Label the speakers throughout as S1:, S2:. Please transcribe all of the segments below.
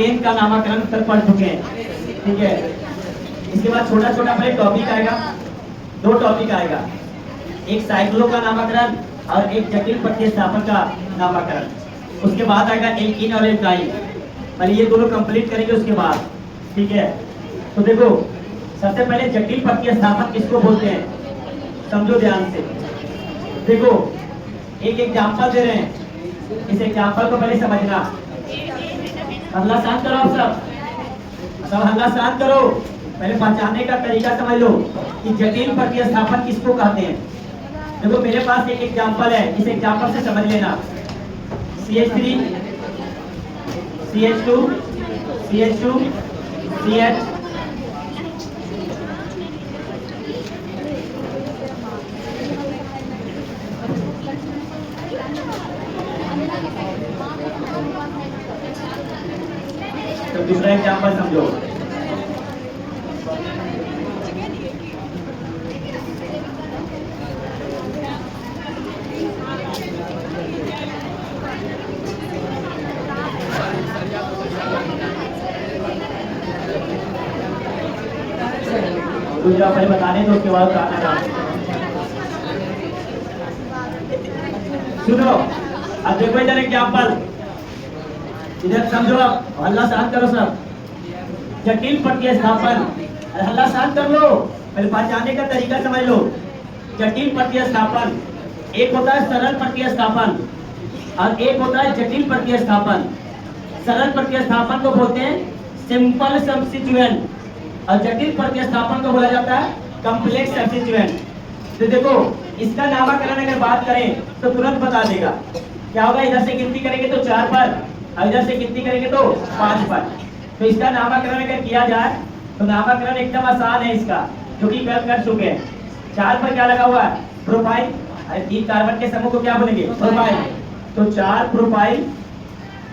S1: Alkene का नामकरण तक पढ़ चुके हैं, ठीक है। इसके बाद छोटा छोटा पहले टॉपिक आएगा, दो टॉपिक आएगा, एक साइक्लो का नामकरण और एक जटिल प्रतिस्थापन का नामकरण। उसके बाद आएगा एल्कीन और एल्काइन, पहले ये दोनों कंप्लीट करेंगे उसके बाद, ठीक है। तो देखो सबसे पहले जटिल प्रतिस्थापन किसको बोलते हैं, समझो ध्यान से। देखो एक एग्जांपल दे रहे हैं, इस एग्जांपल को पहले समझना। हल्ला शांत करो, आप सब हल्ला शांत करो, पहले पहचानने का तरीका समझ लो कि जटिल प्रतिस्थापन किसको कहते हैं। देखो मेरे पास एक एग्जांपल है, इस एग्जांपल से समझ लेना। CH3 CH2 CH2 CH, तो दूसरा एग्जांपल समझो। दूसरा पहले बताने दो, उसके बाद बताना। सुनो अब देखो इधर एग्जांपल, इधर समझो, आप हल्ला शांत करो सब। जटिल प्रतिस्थापन, हल्ला शांत कर लो, पहले पहचानने का तरीका समझ लो। जटिल प्रतिस्थापन, एक होता है सरल प्रतिस्थापन और एक होता है जटिल प्रतिस्थापन। सरल प्रतिस्थापन को बोलते हैं सिंपल सब्स्टिट्यूएंट और जटिल प्रतिस्थापन को बोला जाता है कॉम्प्लेक्स सब्स्टिट्यूएंट। तो देखो इसका नामकरण अगर बात करें तो तुरंत बता देगा क्या होगा। इधर से गिनती करेंगे तो 4 पर और इधर से गिनती करेंगे तो 5 पर। तो इसका नामकरण अगर किया जाए तो नामकरण एकदम आसान है इसका, जो कि कल कर चुके हैं। 4 पर क्या लगा हुआ है, प्रोपाइल। 3 कार्बन के समूह को क्या बोलेंगे, प्रोपाइल। तो 4 प्रोपाइल,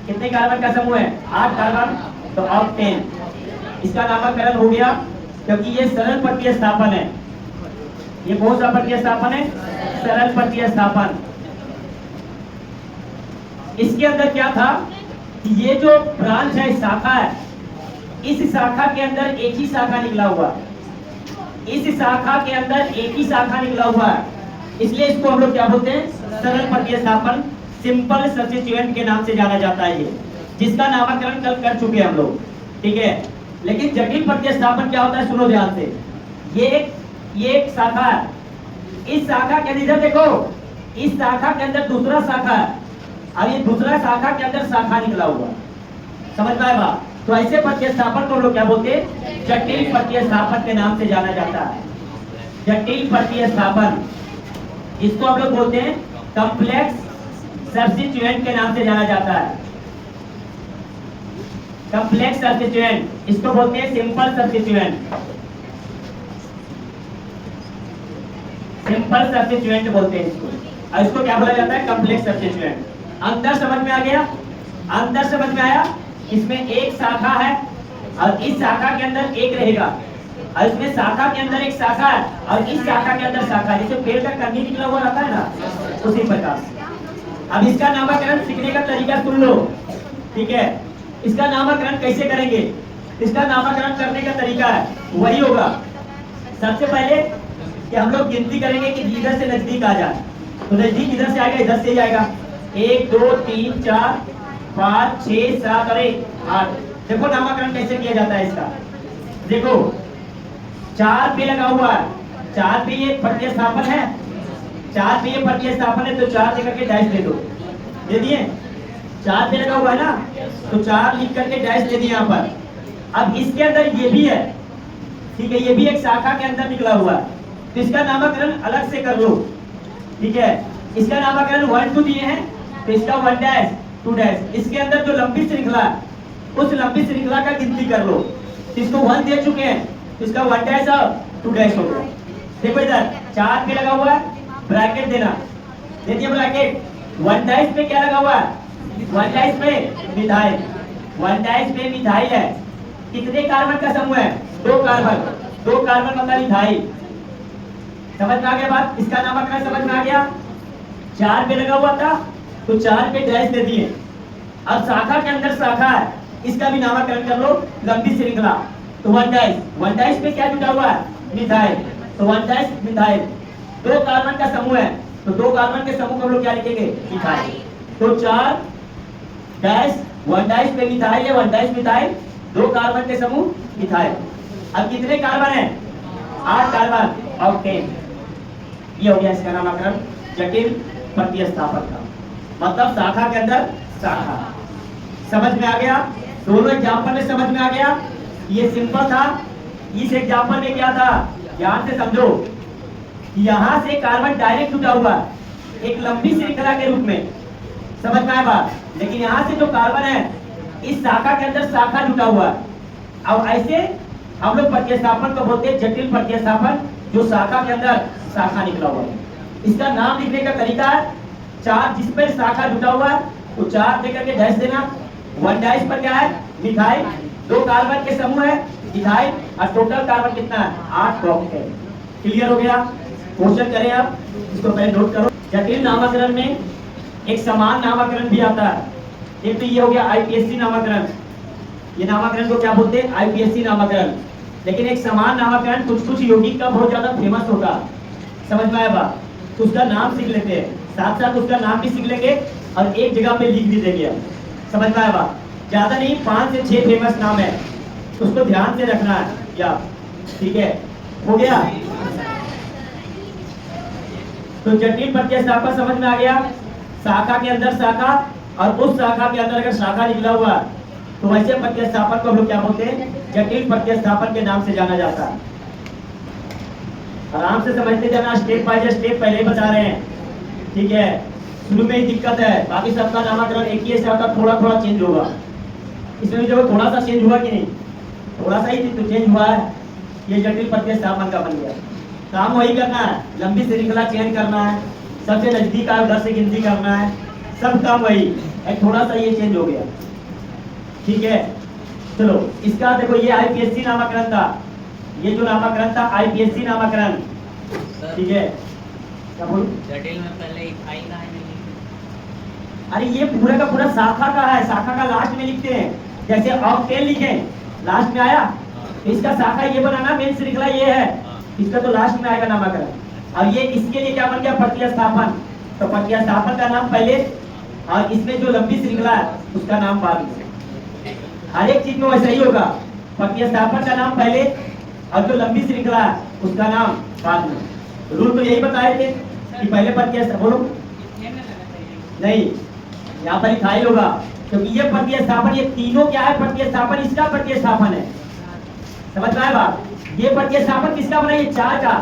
S1: कितने कार्बन का समूह है, 8 कार्बन, तो ऑक्टेन। इसका नामकरण हो गया क्योंकि ये सरल प्रतिस्थापन है। ये कौन सा प्रतिस्थापन है, सरल प्रतिस्थापन। इसके अंदर क्या था, ये जो ब्रांच है, शाखा है, इस शाखा के अंदर एक ही शाखा निकला हुआ, इस शाखा के अंदर एक ही शाखा निकला हुआ है, इसलिए इसको हम लोग क्या बोलते हैं, सरल प्रतिस्थापन, सिंपल सब्स्टिट्यूएंट के नाम से जाना जाता है ये, जिसका नामकरण कल कर चुके हैं हम लोग, ठीक है। लेकिन जटिल प्रतिस्थापन क्या होता है, सुनो ध्यान से। ये एक शाखा है, इस शाखा के अंदर देखो, इस शाखा के अंदर दूसरा शाखा है और ये दूसरा शाखा के अंदर शाखा निकला हुआ, समझ में आया। तो ऐसे प्रतिस्थापन को हम लोग क्या बोलते हैं, जटिल प्रतिस्थापन के नाम से जाना जाता है। जटिल प्रतिस्थापन, इसको हम लोग बोलते हैं कॉम्प्लेक्स सब्स्टिट्यूएंट के नाम से जाना जाता है। कॉम्प्लेक्स सब्स्टिट्यूएंट, इसको बोलते हैं सिंपल सब्स्टिट्यूएंट। सिंपल सब्स्टिट्यूएंट बोलते हैं इसको, और इसको क्या बोला जाता है, कॉम्प्लेक्स सब्स्टिट्यूएंट। अंतर समझ में आ गया, अंतर समझ में आया। इसमें एक शाखा है और इस शाखा के अंदर एक रहेगा, और इसमें शाखा के अंदर एक शाखा है और इस शाखा के अंदर शाखा, जैसे पेड़ का कन्नी निकला हुआ रहता है ना, उसी प्रकार। अब इसका नामकरण सीखने का तरीका सुन लो, ठीक है। इसका नामकरण कैसे करेंगे, इसका नामकरण करने का तरीका है वही होगा। सबसे पहले कि हम लोग गिनती करेंगे कि इधर से नजदीक आ जाए, तो नजदीक इधर से आएगा, इधर से ही आएगा। 1 2 3 4 5 6 7 और 8। देखो नामकरण कैसे किया जाता है इसका, देखो 4 पे लगा हुआ है, 4 पे ये प्रतिस्थापन है, 4 पे ये प्रतिस्थापन है, तो 4 लिख करके डैश दे दो, दे दिए। 4 पे लगा हुआ है ना, तो 4 लिख करके डैश दे दिए यहाँ पर। अब इसके अंदर ये भी है, ठीक है, ये भी एक शाखा के अंदर निकला हुआ है, तो इसका नामकरण अलग से कर लो, ठीक है। इसका नामकरण 1 2 दिए हैं, तो इसका 1 डैश 2 डैश। इसके अंदर जो लंबी श्रृंखला है, उस लंबी श्रृंखला का गिनती कर लो, तो इसको 1 दे चुके हैं, तो इसका 1 डैश और 2 डैश हो गया। देखो इधर 4 पे लगा हुआ है, ब्रैकेट देना, दे दिया ब्रैकेट। 1 डैश पे क्या लगा हुआ है, 1 डैश पे मिथाइल, 1 डैश पे मिथाइल है। कितने कार्बन का समूह है, 2 कार्बन, 2 कार्बन मतलब मिथाइल। समझ में आ गया बात, इसका नामकरण समझ में आ गया। 4 पे लगा हुआ था तो 4 पे डैश दे दिए। अब शाखा के अंदर शाखा है, इसका भी नामकरण कर लो, लंबी श्रृंखला। तो 1 डाइस पे क्या जुटा हुआ है? मिथाइल। तो 1 डाइस मिथाइल, 2 कार्बन का समूह है, तो 2 कार्बन के समूह को हम लोग क्या लिखेंगे? मिथाइल। तो 4 डैश 1 डाइस पे मिथाइल है, 1 डाइस मिथाइल, 2 कार्बन के समूह मिथाइल। अब कितने कार्बन है? 8 कार्बन, ऑक्टेन। ये हो गया इसका नामकरण जटिल प्रतिस्थापन का, मतलब शाखा के अंदर शाखा। समझ में आ गया? दोनों एग्जाम्पल में समझ में आ गया? ये सिंपल था। इस एग्जाम्पल में क्या था, ध्यान से समझो। यहां से कार्बन डायरेक्ट जुटा हुआ एक लंबी श्रृंखला के रूप में, समझ में आया बात? लेकिन यहां से जो कार्बन है इस शाखा के अंदर शाखा जुटा हुआ है। अब ऐसे हम लोग प्रतिस्थापन को बोलते हैं जटिल प्रतिस्थापन, जो शाखा के अंदर शाखा निकला हुआ है। इसका नाम लिखने का तरीका है, 4 जिस पर शाखा जुटा हुआ है तो 4 देकर के डैश देना। 1 डाइस पर क्या है? मिथाइल, 2 कार्बन के समूह है इथाइल, और टोटल कार्बन कितना है? 8 ऑक्टेन। क्लियर हो गया? क्वेश्चन करें आप, इसको पहले नोट करो। जटिल नामकरण में एक समान नामकरण भी आता है। एक तो ये हो गया आईपीएससी नामकरण, ये नामकरण को क्या बोलते हैं? आईपीएससी नामकरण। लेकिन एक समान नामकरण कुछ यौगिक का बहुत ज्यादा फेमस होगा, समझ में आया बात? तो उसका नाम सीख लेते हैं, साथ साथ उसका नाम भी सीख लेंगे और एक जगह पे लिख भी देंगे। समझ में आया बात? ज्यादा नहीं, 5 से 6 फेमस नाम है, उसको ध्यान से रखना है क्या? ठीक है, हो गया? तो जटिल प्रतिस्थापन समझ में आ गया? शाखा के अंदर शाखा, और उस शाखा के अंदर अगर शाखा निकला हुआ तो वैसे प्रतिस्थापन को हम लोग क्या बोलते हैं? जटिल प्रतिस्थापन के नाम से जाना जाता है। आराम से समझते जाना, स्टेप बाय स्टेप पहले ही बता रहे हैं, ठीक है? शुरू में ही दिक्कत है, बाकी सबका नामकरण एक ही ऐसा होता, थोड़ा थोड़ा चेंज होगा। इसमें जो थोड़ा सा चेंज हुआ कि नहीं? थोड़ा सा ही तो चेंज हुआ है। ये जटिल प्रतिस्थापन का बन गया। काम वही करना है, लंबी श्रृंखला चेंज करना है, सबसे नजदीक आए उधर से गिनती करना है, सब काम वही, थोड़ा सा ये चेंज हो गया। ठीक है, चलो इसका देखो, ये आईपीएससी नामकरण था, ये जो नामकरण था आईपीएससी नामकरण, ठीक है? क्या बोलूं?
S2: जटिल में पहले इथाइल का है नहीं?
S1: अरे ये पूरा का पूरा शाखा का है, शाखा का लास्ट में लिखते हैं, जैसे ऑक्टेन लिखे लास्ट में आया, इसका शाखा ये बनाना, मेन श्रृंखला ये है, इसका तो लास्ट में आएगा नामकरण। और ये इसके लिए क्या बन गया? प्रतिस्थापन। तो प्रतिस्थापन का नाम पहले, और इसमें जो लंबी श्रृंखला है उसका नाम बाद में। हर एक चीज में वैसा ही होगा, प्रतिस्थापन का नाम पहले और जो लंबी श्रृंखला है उसका नाम बाद में। रूल तो यही बताए थे कि पहले प्रतिस्थापन, बोलो नहीं, यहाँ पर इथाइल होगा, क्योंकि ये प्रतिस्थापन, ये तीनों क्या है? प्रतिस्थापन, इसका प्रतिस्थापन है। समझ में आया बात? ये प्रतिस्थापन किसका बना? ये 4 का,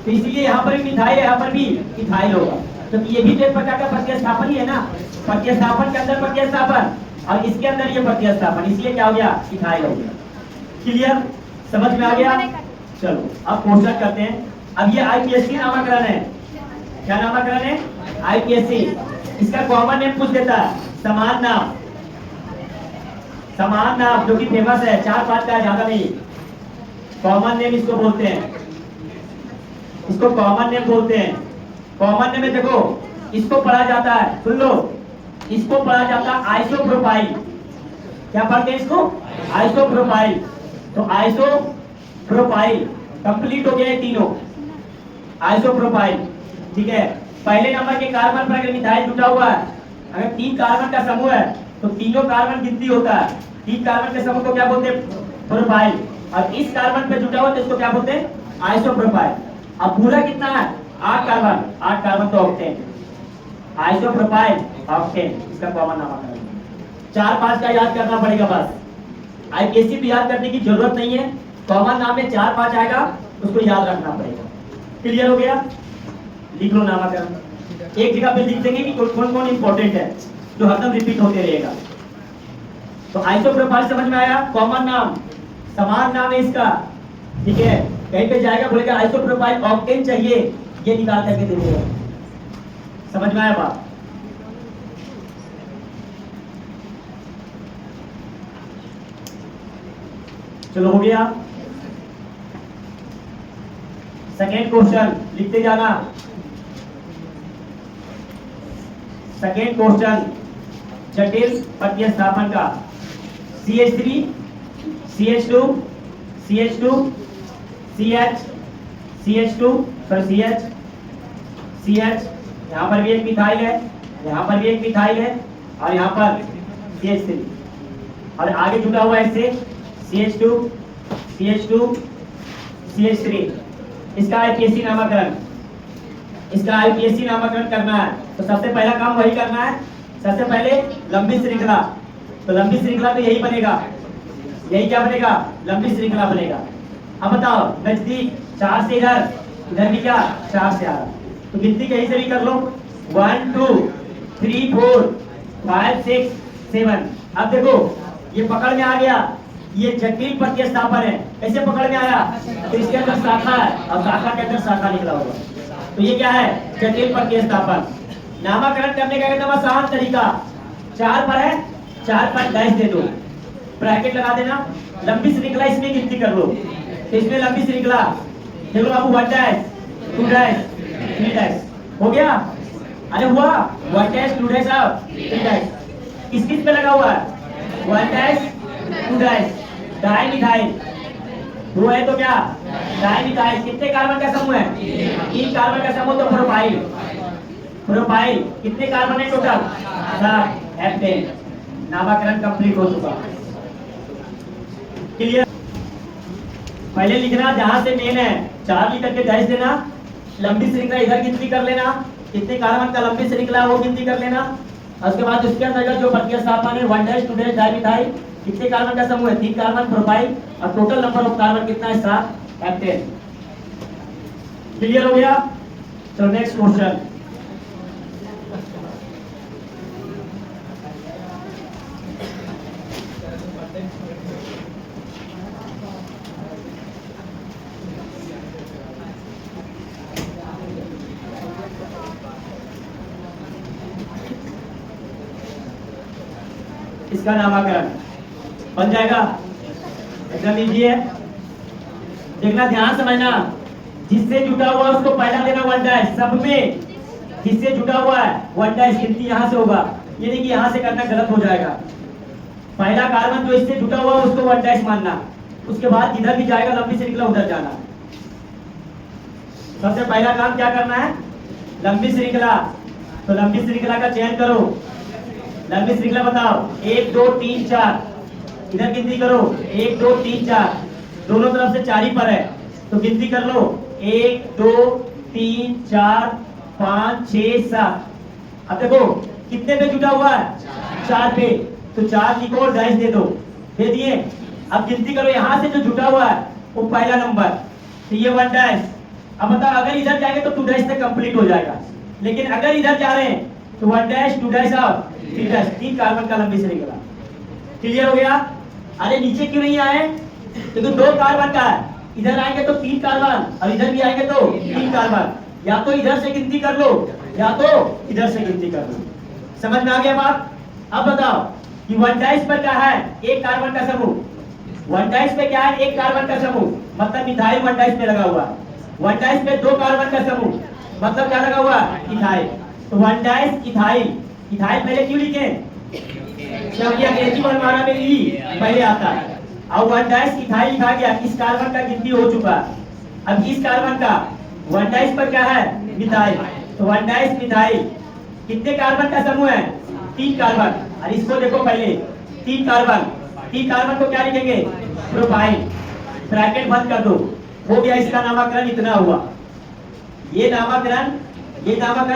S1: तो इसलिए यहाँ पर भी मिथाइल है, यहाँ पर भी इथाइल होगा, क्योंकि ये भी एक प्रकार का प्रतिस्थापन ही है ना। प्रतिस्थापन के अंदर प्रतिस्थापन और इसके अंदर ये प्रतिस्थापन, इसलिए क्या हो गया? इथाइल हो गया। क्लियर? समझ में आ गया? चलो अब क्वेश्चन करते हैं। अब ये आईपीएससी नामकरण है, क्या नामकरण है? आईपीएससी। इसका कॉमन नेम पूछ देता है, समान नाम, समान नाम जो कि फेमस है, 4-5 का ज्यादा नहीं, कॉमन नेम इसको बोलते हैं, इसको कॉमन नेम बोलते हैं। कॉमन नेम में देखो, इसको पढ़ा जाता है, सुन लो, इसको पढ़ा जाता है आइसोप्रोपाइल। क्या पढ़ते हैं इसको? आइसोप्रोपाइल। तो आइसोप्रोपाइल कंप्लीट हो गया ये तीनों, आइसोप्रोपाइल, ठीक है? पहले नंबर के कार्बन पर अगर मिथाइल जुटा हुआ है, अगर 3 कार्बन का समूह है तो तीनों कार्बन गिनती होता है, 3 कार्बन के समूह को क्या बोलते हैं? प्रोपाइल। और इस कार्बन पे जुटा हुआ तो इसको क्या बोलते हैं? आइसोप्रोपाइल। अब पूरा कितना है? 8 कार्बन, 8 कार्बन तो ऑक्टेन, आइसोप्रोपाइल ऑक्टेन, इसका कॉमन नामकरण। 4-5 का याद करना पड़ेगा बस, आईपीएससी भी याद करने की जरूरत नहीं है, कॉमन नाम में 4-5 आएगा, उसको याद रखना पड़ेगा। क्लियर हो गया? लिख लो नामकरण, एक जगह पे लिख देंगे कि कौन कौन इंपॉर्टेंट है, जो हरदम रिपीट होते रहेगा। तो आइसोप्रोपाइल समझ में आया? कॉमन नाम, समान नाम है इसका, ठीक है? कहीं पे जाएगा बोलेगा आइसोप्रोपाइल ऑक्टेन चाहिए, ये निकाल करके दे देगा। समझ में आया बात? चलो हो गया। सेकेंड क्वेश्चन लिखते जाना। सेकेंड क्वेश्चन जटिल प्रतिस्थापन का, CH3 CH2 CH2 CH CH2 फिर CH CH, यहाँ पर भी एक मिथाइल है, यहाँ पर भी एक मिथाइल है और यहाँ पर CH3 और आगे जुड़ा हुआ है इससे CH2 CH2 CH3। इसका IPSC नामकरण, इसका IPSC नामकरण करना है। तो सबसे पहला काम वही करना है। सबसे पहले लंबी श्रृंखला, तो लंबी श्रृंखला तो यही बनेगा, यही क्या बनेगा, लंबी श्रृंखला बनेगा। अब बताओ नजदीक 4 से इधर, इधर भी क्या 4 से आ रहा, तो गिनती कहीं से भी कर लो 1 2 3 4 5 6 7। अब देखो ये पकड़ में आ गया, ये जटिल प्रतिस्थापन है। कैसे पकड़ में आया, तो इसके अंदर शाखा है और शाखा के अंदर शाखा निकला होगा, तो ये क्या है, जटिल प्रतिस्थापन। नामकरण करने का एकदम आसान तरीका, 4 पर है, 4 पर डैश दे दो, ब्रैकेट लगा देना, लंबी श्रृंखला इसमें गिनती कर लो। तो इसमें लंबी श्रृंखला देखो बाबू 1 डैश 2 डैश 3 डैश हो गया। अरे हुआ 1 डैश 2 डैश और 3 डैश, किस किस पे लगा हुआ है, 1 डैश 2 डैश, डाई मिथाइल 2 है तो क्या डाई मिथाइल। कितने कार्बन का समूह है, 3 कार्बन का समूह, तो प्रोपाइल, प्रोपाइल कितने कार्बन है टोटल 7, हेप्टेन। नामकरण कंप्लीट हो चुका। क्लियर, पहले लिखना जहां से मेन है 4 लिख करके डैश देना, लंबी श्रृंखला इधर गिनती कर लेना, कितने कार्बन का लंबी श्रृंखला वो गिनती कर लेना। उसके बाद उसके अंतर्गत जो प्रतिस्थापन है 1 डैश 2 डैश डाइमिथाइल, कितने कार्बन का समूह है 3 कार्बन प्रोपाइल और टोटल नंबर ऑफ कार्बन कितना है 7, हेप्टेन। क्लियर हो गया। तो नेक्स्ट क्वेश्चन, इसका नामकरण बन जाएगा, एकदम इजी है। देखना ध्यान समझना, जिससे जुटा हुआ उसको पहला देना 1 डैश, सब में जिससे जुटा हुआ है 1 डैश, गिनती यहां से होगा, ये नहीं कि यहां से करना गलत हो जाएगा। पहला कार्बन जो इससे जुटा हुआ उसको 1 डैश मानना, उसके बाद इधर भी जाएगा लंबी श्रृंखला उधर जाना। सबसे पहला काम क्या करना है, लंबी श्रृंखला, तो लंबी श्रृंखला का चयन करो। लंबी श्रृंखला बताओ 1 2 3 4, इधर गिनती करो 1 2 3 4, दोनों तरफ से 4 ही पर है, तो गिनती कर लो 1 2 3 4 5 6 7। अब देखो कितने पे जुटा हुआ है 4 पे, तो 4 लिखो डैश दे दो, दे दिए। अब गिनती करो यहाँ से जो जुटा हुआ है वो पहला नंबर, तो ये 1 डैश। अब बताओ अगर इधर जाएंगे तो 2 डैश से कंप्लीट हो जाएगा, लेकिन अगर इधर जा रहे हैं तो 1 डैश 2 डैश और 3 डैश, 3 कार्बन का लंबी श्रृंखला। क्लियर हो गया। अरे नीचे क्यों नहीं आए, क्योंकि 2 कार्बन का है, इधर आएंगे तो 3 कार्बन और इधर भी आएंगे तो 3 कार्बन, या तो इधर से गिनती कर लो या तो इधर से गिनती कर लो। समझ में आ गया बात। अब बताओ कि 1 डैश पर क्या है, 1 कार्बन का समूह। 1 डैश पे क्या है, 1 कार्बन का समूह, मतलब मिथाइल 1 डैश पे लगा हुआ है। 1 डैश पे 2 कार्बन का समूह, मतलब क्या लगा हुआ है, इथाइल। तो 1 डैश इथाइल, इथाइल पहले क्यों लिखे, क्योंकि अंग्रेजी वर्णमाला में ई पहले आता है। अब 1 डैश इथाइल लिखा गया, इस कार्बन का गिनती हो चुका। अब इस कार्बन का 1 डैश पर क्या है, मिथाइल, तो 1 डैश मिथाइल, कितने कार्बन का समूह है, 3 कार्बन। और इसको देखो पहले 3 कार्बन, 3 कार्बन को क्या लिखेंगे, प्रोपाइल, ब्रैकेट बंद कर दो, हो गया इसका नामकरण, इतना हुआ। ये नामकरण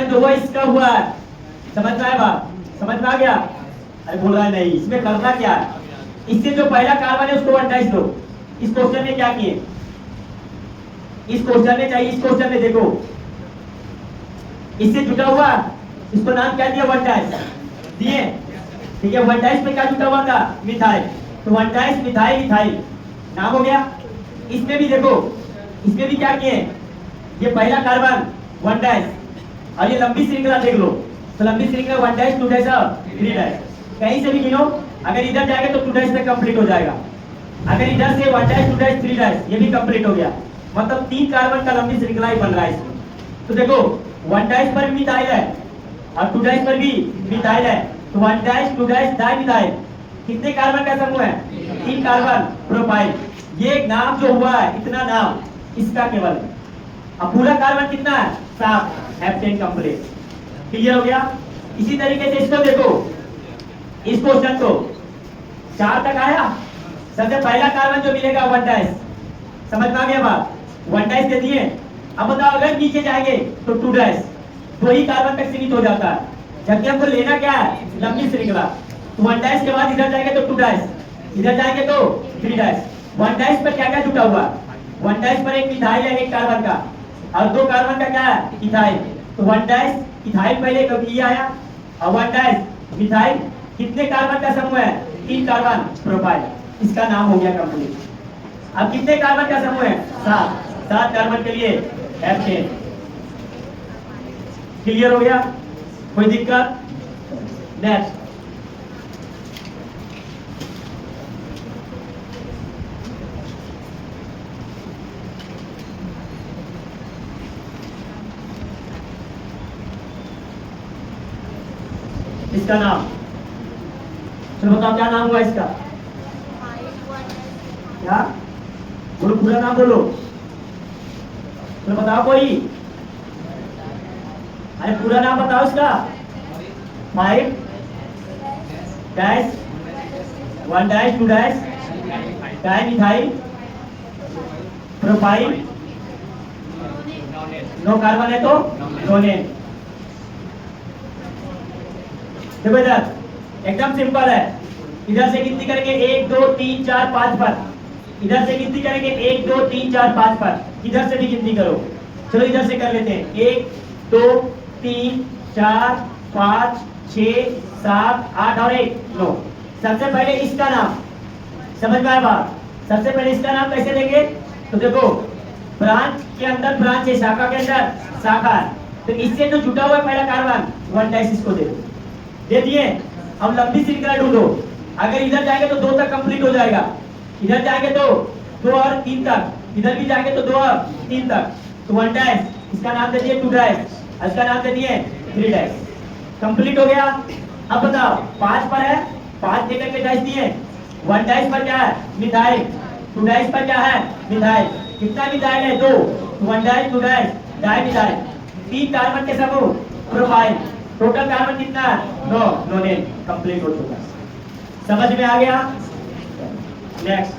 S1: जो हुआ इसका हुआ है। समझ में आया बात, समझ में आ गया। अरे बोल रहा है नहीं, इसमें करना क्या है, इससे जो पहला कार्बन है उसको 1 डैश दो। इस क्वेश्चन में क्या किए, इस क्वेश्चन में चाहिए, इस क्वेश्चन में देखो इससे जुटा हुआ, इसको नाम क्या दिया, 1 डैश दिए, ठीक है। 1 डैश में क्या जुटा हुआ था, मिथाइल, तो 1 डैश मिथाइल इथाइल नाम हो गया। इसमें भी देखो, इसमें भी क्या किए, ये पहला कार्बन 1 डैश, और ये लंबी श्रृंखला देख लो, तो लंबी श्रृंखला 1 डैश 2 डैश और 3 डैश, कहीं से भी गिनो। अगर इधर जाएगा तो 2 डैश से कंप्लीट हो जाएगा, अगर इधर से 1 डैश 2 डैश 3 डैश, ये भी कंप्लीट हो गया, मतलब 3 कार्बन का लंबी श्रृंखला ही बन रहा है इसमें। तो देखो 1 डैश पर भी मिथाइल है और 2 डैश पर भी मिथाइल है, तो 1 डैश 2 डैश डाइमिथाइल, कितने कार्बन का समूह है? 3 कार्बन। प्रोपाइल, ये नाम जो हुआ है इतना नाम इसका केवल है। अब पूरा कार्बन कितना है? 7, हेप्टेन कंप्लेक्स। क्लियर हो गया? इसी तरीके से इसको देखो, इस क्वेश्चन को 4 तक आया। सबसे पहला कार्बन जो मिलेगा 1 डैश, समझ में आ गया बात? 1 डैश दे दिए। अब बताओ अगर नीचे जाएंगे तो 2 डैश, 2 ही कार्बन तक सीमित हो जाता है, जबकि हमको लेना क्या है? लंबी श्रृंखला। तो 1 डैश के बाद इधर जाएंगे तो 2 डैश, इधर जाएंगे तो 3 डैश। 1 डैश पर क्या क्या जुटा हुआ? 1 डैश पर एक मिथाइल है, एक कार्बन का, और 2 कार्बन का क्या है? इथाइल। तो 1 डैश इथाइल पहले कभी आया, और 1 डैश मिथाइल। कितने कार्बन का समूह है? 3 कार्बन। प्रोपाइल, इसका नाम हो गया कंप्लीट। अब कितने कार्बन का समूह है? 7 कार्बन के लिए हेप्टेन। क्लियर हो गया? कोई दिक्कत? नेक्स्ट, इसका नाम चलो बताओ, क्या नाम हुआ इसका? क्या बोलो? पूरा नाम बोलो। चलो बताओ कोई, अरे पूरा नाम बताओ इसका। 5 dash 1 dash 2 dash dimethyl propyl. 9 carbon है तो नोनेन। देखो इधर एकदम सिंपल है, इधर से गिनती करेंगे 1 2 3 4 5 पर, इधर से गिनती करेंगे 1 2 3 4 5 पर, इधर से भी गिनती करो। चलो इधर से कर लेते हैं, 1 2 3 4 5 6 7 8 और 1 9। सबसे पहले इसका नाम, समझ में आया बात? सबसे पहले इसका नाम कैसे देंगे? तो देखो, ब्रांच के अंदर ब्रांच है, शाखा के अंदर शाखा है, तो इससे जो जुटा हुआ है पहला कार्बन 1 डैश, इसको दे दो। दे दिए। अब लंबी श्रृंखला ढूंढो। अगर इधर जाएंगे तो 2 तक कंप्लीट हो जाएगा, इधर जाएंगे तो 2 और 3 तक, इधर भी जाएंगे तो 2 और 3 तक। तो 1 डैश, इसका नाम दे दिए 2 डैश, इसका नाम दे दिए 3 डैश। कंप्लीट हो गया। अब बताओ 5 पर है, 5 देकर के डैश दिए। 1 डैश पर क्या है? मिथाइल। 2 डैश पर क्या है? मिथाइल। कितना मिथाइल है? 2। 1 डैश 2 डैश डाइमिथाइल। 3 कार्बन के समूह प्रोपाइल। टोटल कार्बन कितना है? 9। नोनेन कंप्लीट हो चुका। समझ में आ गया? नेक्स्ट,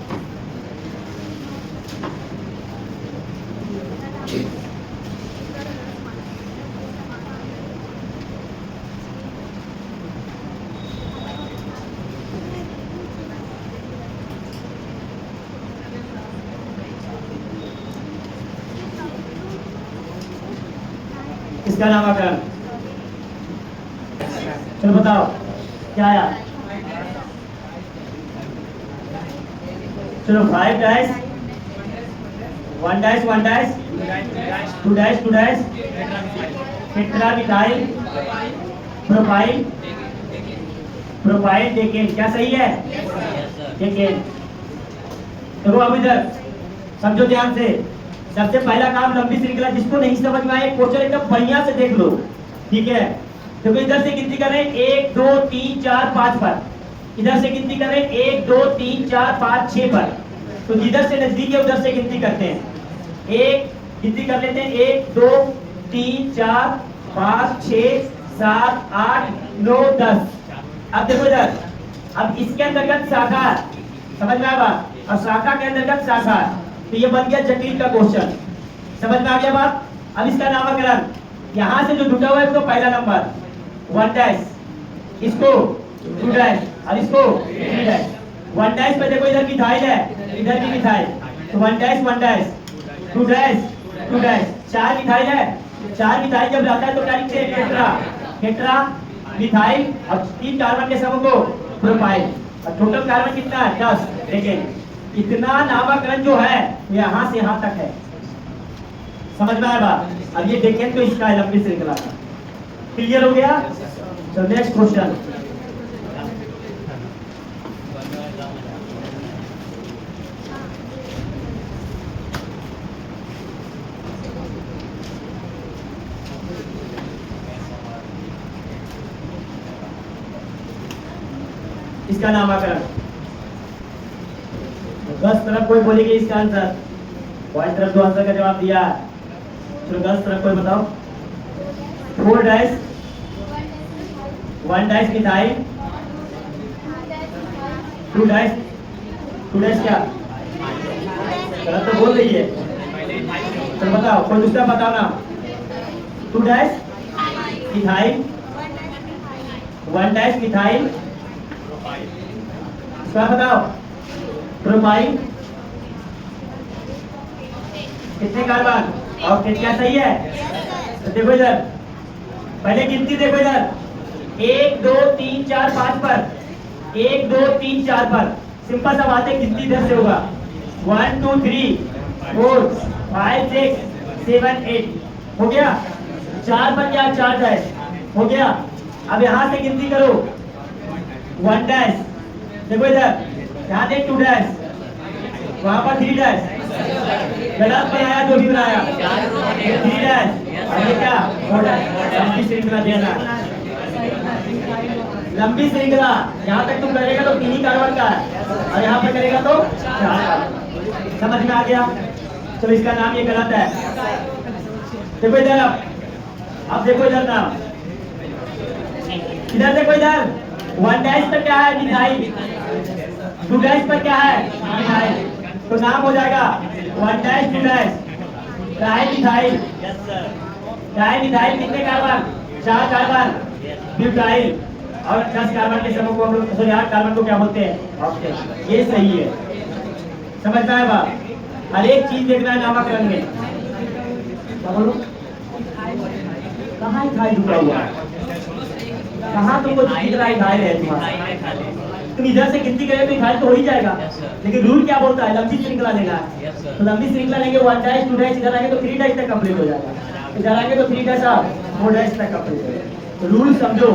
S1: इसका नामकरण चलो बताओ क्या आया? चलो 5 dash 1 dash 1 dash 2 dash 2 dash टेट्रामिथाइल propyl. Propyl decane, क्या सही है? डेकेन। देखो अब इधर समझो ध्यान से। सबसे पहला काम लंबी श्रृंखला, जिसको नहीं समझ में आए क्वेश्चन एकदम बढ़िया से देख लो, ठीक है? देखो इधर से गिनती कर रहे हैं 1 2 3 4 5 पर, इधर से गिनती कर रहे हैं 1 2 3 4 5 6 पर। तो जिधर से नजदीक है उधर से गिनती करते हैं। एक गिनती कर लेते हैं 1 2 3 4 5 6 7 8 9 10। अब देखो इधर, अब इसके अंतर्गत शाखा है, समझ में आया बात? और शाखा के अंतर्गत शाखा है, तो ये बन गया जटिल का क्वेश्चन। समझ में आ गया बात? अब इसका नामकरण, यहां से जो जुटा हुआ है इसको पहला नंबर 1 डैश, इसको 2 डैश और इसको 3 डैश। 1 डैश पे देखो इधर मिथाइल है, इधर भी मिथाइल, तो 1 dash 1 dash 2 dash 2 dash. 4 methyl है, 4 मिथाइल जब रहता है तो क्या लिखते हैं? टेट्रा। टेट्रा मिथाइल और 3 कार्बन के समूह को प्रोपाइल। और टोटल कार्बन कितना है? 10। देखिए इतना नामकरण जो है यहाँ से यहाँ तक है। समझ में आया बात? अब ये देखें तो इसका लंबी श्रृंखला का क्लियर हो गया। तो नेक्स्ट क्वेश्चन, इसका नामकरण। 10 तरफ कोई बोलेगी इसका आंसर, पॉइंट तरफ दो आंसर का जवाब दिया है। चलो 10 तरफ कोई बताओ। 4 dice, 1 dice methyl, 2 dice, 2 dice क्या गलत तो बोल रही है। चलो बताओ, कोई दूसरा बताओ ना। 2 डाइस मिथाइल, 1 डाइस मिथाइल, क्या बताओ, प्रोपाइल, कितने कार्बन और क्या सही है? तो देखो इधर, पहले गिनती देखो इधर, 1 2 3 4 5 पर, 1 2 3 4 पर, सिंपल सा बात है, गिनती इधर से होगा। 1 2 3 4 5 6 7 8 हो गया। 4 पर क्या, 4 डैश हो गया। अब यहां से गिनती करो, 1 डैश, देखो इधर, यहाँ देख 2 डैश, वहां पर 3 डैश, गलत बनाया जो भी बनाया, 3 डैश, और ये क्या 4 डैश। लंबी श्रृंखला देना, लंबी श्रृंखला, यहाँ तक तुम करेगा तो 3 ही कार्बन का है, और यहाँ पर करेगा तो 4 कार्बन। समझ में आ गया? चलो इसका नाम ये गलत है। देखो इधर, अब देखो इधर नाम, इधर देखो इधर, 1 डैश पर क्या है, मिथाइल, 2 डैश पर क्या है, मिथाइल, तो नाम हो जाएगा 1 dash 2 dash, di methyl. Di methyl कितने कार्बन, 4 कार्बन, ब्यूटाइल, और 10 कार्बन के समूह को हम लोग, सॉरी 8 कार्बन को क्या बोलते हैं, ऑक्टेट। ये सही है, समझ में आया बात? हर एक चीज देखना है नामकरण में। क्या बोलो, कहाँ इथाइल जुड़ा हुआ है, कहाँ तुमको दिख रहा है इथाइल है तुम्हारा? तुम इधर से गिनती करें तो इथाइल तो हो ही जाएगा, लेकिन रूल क्या बोलता है, लंबी श्रृंखला लेना है। तो लंबी श्रृंखला लेंगे, 1 डैश 2 डैश, इधर आएंगे तो 3 डैश तक कंप्लीट हो जाएगा, इधर आएंगे तो 3 डैश 4 डैश तक कंप्लीट हो जाएगा। तो रूल समझो,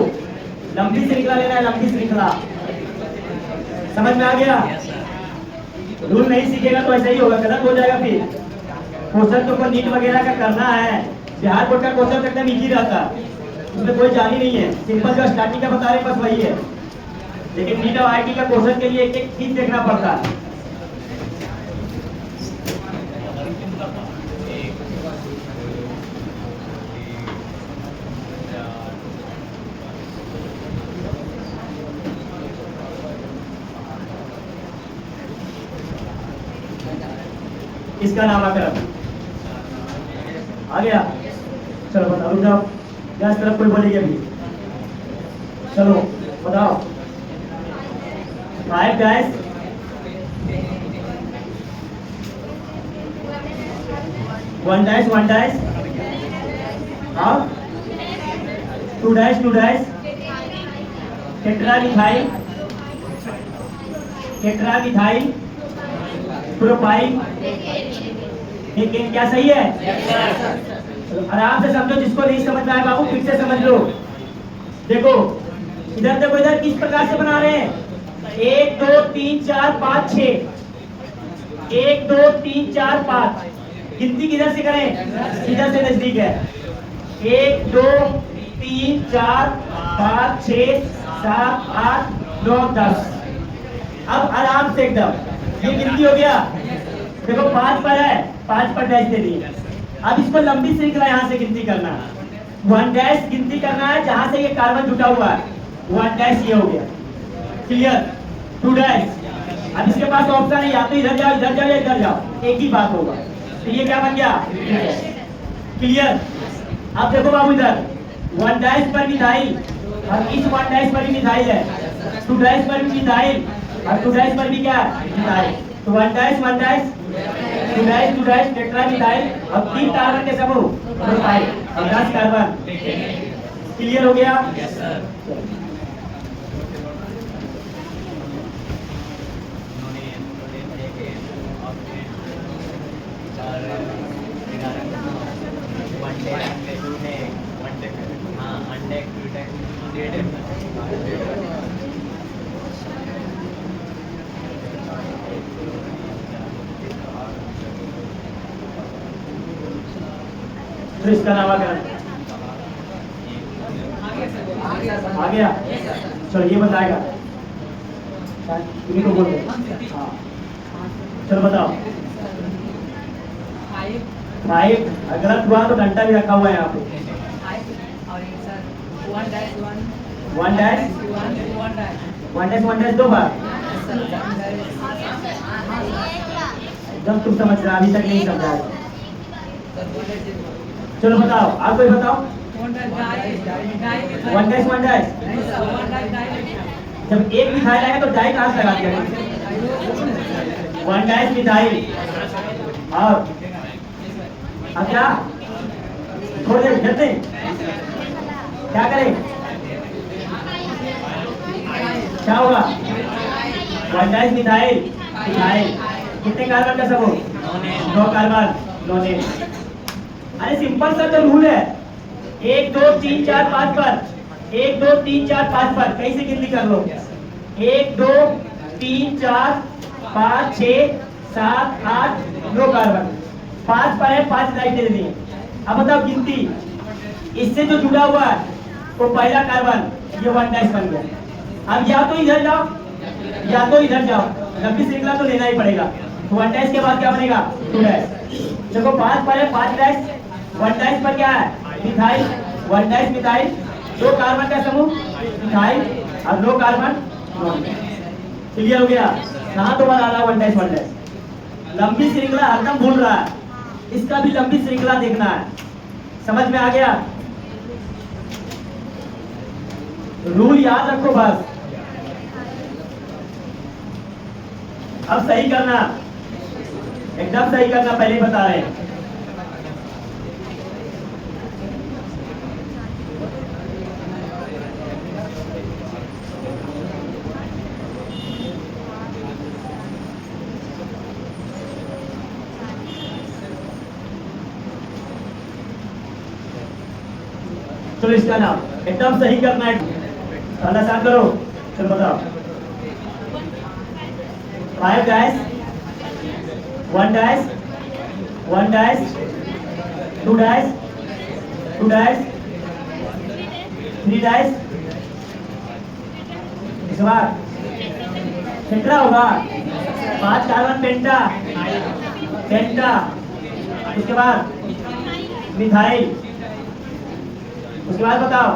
S1: लंबी श्रृंखला लेना है, लंबी श्रृंखला। समझ में आ गया? रूल नहीं सीखेगा तो ऐसा ही होगा, गलत हो जाएगा। फिर क्वेश्चन तो नीट वगैरह का करना है, बिहार बोर्ड का क्वेश्चन एकदम इजी रहता है, उसमें कोई जानी नहीं है, सिंपल जो स्टार्टिंग का बता रहे बस वही है। लेकिन नीट और आईटी का क्वेश्चन के लिए एक एक चीज देखना पड़ता है। इसका नामकरण आ गया। चलो बताओ, रुक जाओ, क्या इस तरफ कोई बोलेगी अभी? चलो बताओ। 5 डैश, 1 डैश 1 डैश, और 2 डैश 2 डैश, टेट्रामिथाइल, टेट्रामिथाइल, प्रोपाइल। लेकिन क्या सही है? आराम से समझो, जिसको नहीं समझ में आए बाबू फिर से समझ लो। देखो इधर देखो, इधर किस प्रकार से बना रहे हैं, 1 2 3 4 5 6, 1 2 3 4 5, गिनती किधर से करें, इधर से नजदीक है, 1 2 3 4 5 6 7 8 9 10। अब आराम से एकदम ये गिनती हो गया। देखो 5 पर है, 5 पर डैश दे दिए। अब इसको लंबी श्रृंखला यहाँ से गिनती करना है, 1 डैश गिनती करना है जहां से ये कार्बन जुटा हुआ है, 1 डैश ये हो गया, क्लियर। 2 डैश, अब इसके पास ऑप्शन है, या तो इधर जाओ इधर जाओ या इधर जाओ, एक ही बात होगा। तो ये क्या बन गया, क्लियर। अब देखो बाबू इधर 1 डैश पर मिथाइल, और इस 1 डैश पर भी मिथाइल है, 2 डैश पर भी मिथाइल, और 2 डैश पर भी क्या मिथाइल। तो 1 डैश 1 डैश, 2 डैश 2 डैश, टेट्रामिथाइल, और 3 कार्बन के समूह प्रोपाइल, और 10 कार्बन। क्लियर हो गया? तो इसका नामकरण आ गया। चलो ये बताएगा, तुम्ही तो बोल रहे हाँ चलो बताओ 5 गलत हुआ तो घंटा भी रखा हुआ है यहाँ पे 1 डैश 1 डैश 2 बार एकदम तुम समझ रहे अभी तक नहीं समझा है। चलो बताओ आप कोई बताओ 1 डैश जब एक मिथाइल आएगा तो डाई कहाँ से लगा दिया 1 डैश मिथाइल और अब क्या थोड़ी देर खेलते क्या करें क्या होगा 1 डैश मिथाइल मिथाइल कितने कार्बन का समूह 2 कार्बन नोनेट। अरे सिंपल सा तो रूल है 1 2 3 4 5 पर 1 2 3 4 5 पर कैसे गिनती कर लो 1 2 3 4 5 6 7 8 9 कार्बन 5 पर है 5 नाइट्रोजन देनी है। अब बताओ गिनती इससे जो जुड़ा हुआ है वो पहला कार्बन ये 1 डैश बन गया। अब या तो इधर जाओ या तो इधर जाओ लंबी श्रृंखला तो लेना ही पड़ेगा तो 1 डैश के बाद क्या बनेगा 2 डैश। देखो 5 पर है 5 डैश 1 डैश पर क्या है मिथाइल 1 डैश मिथाइल 2 कार्बन का समूह मिथाइल और 2 कार्बन क्लियर हो गया। कहाँ दोबारा आ रहा है 1 डैश लंबी श्रृंखला हरदम भूल रहा है इसका भी लंबी श्रृंखला देखना है समझ में आ गया। रूल याद रखो बस अब सही करना एकदम सही करना पहले बता रहे हैं। चलो इसका नाम एकदम सही करना है साला साथ करो चलो बताओ 5 dash 1 dash 1 dash 2 dash 2 dash 3 dash इस बार टेट्रा होगा 5 कार्बन पेंटा पेंटा उसके बाद मिथाइल उसके बाद बताओ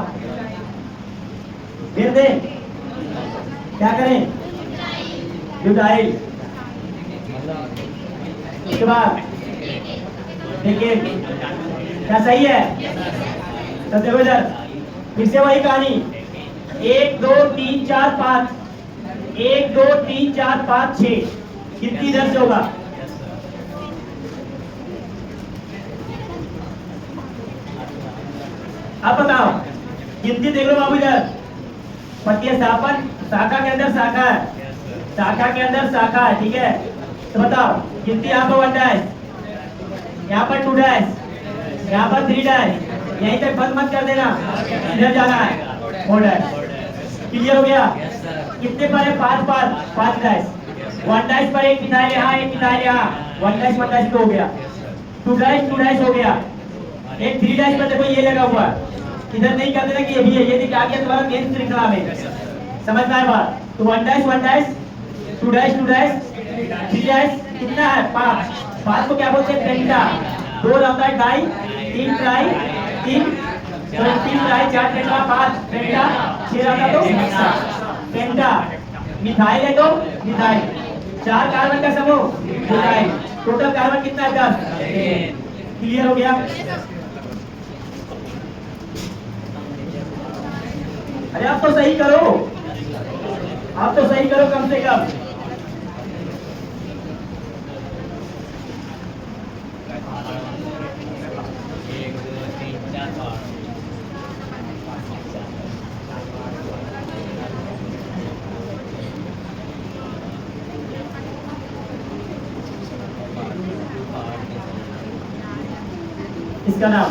S1: फिर दे क्या करें ब्यूटाइल उसके बाद देखिए क्या सही है तो देखो इधर फिर से वही कहानी 1 2 3 4 5 1 2 3 4 5 6 कितनी इधर से होगा अब बताओ गिनती देख लो बाबू इधर प्रतिस्थापन शाखा के अंदर शाखा है शाखा के अंदर शाखा है ठीक है तो बताओ गिनती यहाँ पर 1 डैश यहाँ पर 2 डैश यहाँ पर 3 डैश यहीं तक बंद मत कर देना इधर जाना है 4 डैश क्लियर हो गया। कितने पर है 5 पर 5 डैश 1 डैश पर एक मिथाइल यहाँ एक मिथाइल यहाँ 1 डैश तो हो गया 2 डैश हो गया एक 3 डैश पर देखो ये लगा हुआ है इधर नहीं कर देना कि ये भी है ये दिखा गया तुम्हारा मेन श्रृंखला में समझ में आया बात तो 1 डैश 2 डैश 3 डैश कितना है 5 को क्या बोलते हैं पेंटा 2 रहता है डाई 3 ट्राई 3 ट्राई 4 टेट्रा 5 पेंटा 6 रहता तो हेक्सा पेंटा मिथाइल है तो मिथाइल 4 कार्बन का समूह मिथाइल टोटल कार्बन कितना है 10 क्लियर हो गया। अरे आप तो सही करो कम से कम इसका नाम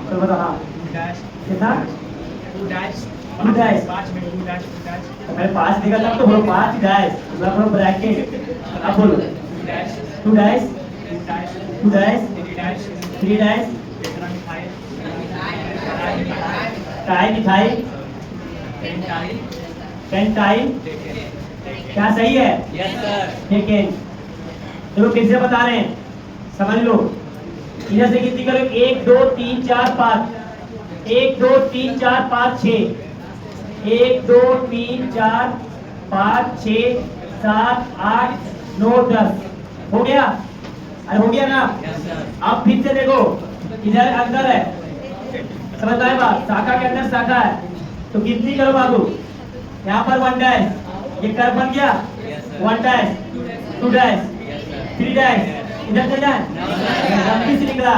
S1: तो बताओ हाँ कितना
S2: 2 डैश
S1: 2 डैश
S2: 5 में 2 डैश
S1: तो मैंने 5 देखा था तो बोलो 5 डैश पूरा बोलो ब्रैकेट अब बोलो
S2: 2 dash
S1: 2 dash
S2: 2 dash
S1: 2 dash
S2: 3 dash
S1: 3 dash
S2: tetra methyl
S1: tri methyl
S2: pentyl
S1: pentyl क्या सही है?
S2: Yes, sir.
S1: सेकेंड। देखो फिर से बता रहे हैं, समझ लो। इधर से गिनती करो, 1 2 3 4 5, 1 2 3 4 5 6, 1 2 3 4 5 6 7 8 9 10 हो गया? अरे हो गया ना?
S2: Yes, sir.
S1: अब फिर से देखो, इधर अंदर है, समझ में आया बात? शाखा के अंदर शाखा है, तो गिनती करो बाबू। यहाँ पर 1 डैश, ये कर्व बन गया,
S2: Yes, sir.
S1: 1 dash 2 dash
S2: Yes, sir.
S1: 3 dash, इधर से जाए लंबी से निकला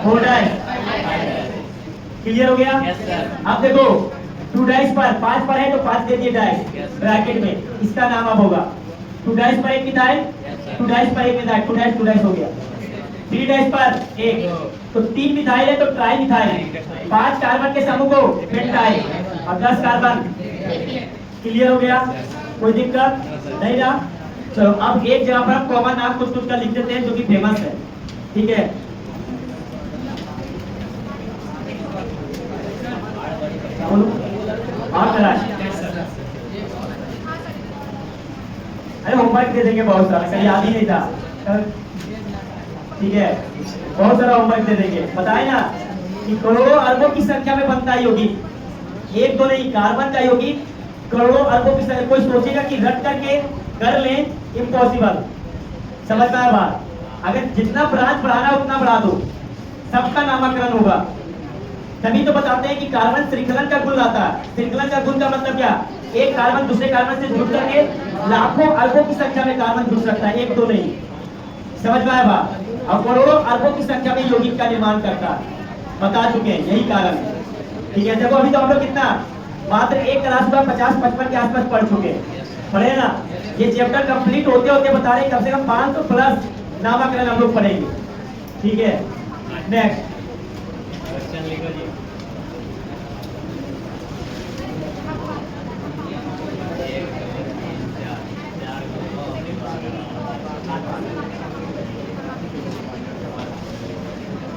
S1: 4 डैश। क्लियर हो गया?
S2: Yes, sir.
S1: अब देखो 2 डैश पर 5 पर है तो 5 दे दिए डैश
S2: Yes.
S1: ब्रैकेट में, इसका नाम अब होगा 2 डैश पर एक मिथाइल,
S2: Yes, sir.
S1: 2 डैश पर एक मिथाइल, 2 डैश हो गया। 3 डैश पर एक, तो 3 मिथाइल है तो ट्राई मिथाइल, 5 कार्बन के समूह को पेंटाइल और 10 कार्बन। क्लियर हो गया? कोई दिक्कत नहीं ना? चलो अब एक जगह पर हम कॉमन नाम कुछ कुछ का लिख देते हैं जो कि फेमस है, ठीक है? बोलो और कराश। अरे होमवर्क दे देंगे बहुत सारा, कल याद ही नहीं था, ठीक है? बहुत सारा होमवर्क दे देंगे। बताए ना कि करोड़ों अरबों की संख्या में बनता है यौगिक, एक दो नहीं, कार्बन का यौगिक करोड़ों अरबों की संख्या। कोई सोचेगा कि रट करके कर लें, इम्पॉसिबल। समझ में आया बात? अगर जितना ब्रांच बढ़ाना है उतना बढ़ा दो, सबका नामकरण होगा। तभी तो बताते हैं कि कार्बन श्रृंखलन का गुण आता है। श्रृंखलन का गुण का मतलब क्या? एक कार्बन दूसरे कार्बन से जुड़ करके लाखों अरबों की संख्या में कार्बन जुड़ सकता है, एक दो नहीं। समझ में आया बात? और करोड़ों अरबों की संख्या में यौगिक का निर्माण करता है, बता चुके हैं, यही कारण है। ठीक है, देखो अभी तो हम लोग कितना मात्र एक क्लास में 50-55 के आसपास पढ़ चुके हैं, पढ़े ना? ये चैप्टर कंप्लीट होते होते बता रहे कम से कम 500 प्लस नामकरण हम लोग पढ़ेंगे। ठीक है, नेक्स्ट
S2: क्वेश्चन लिखो जी।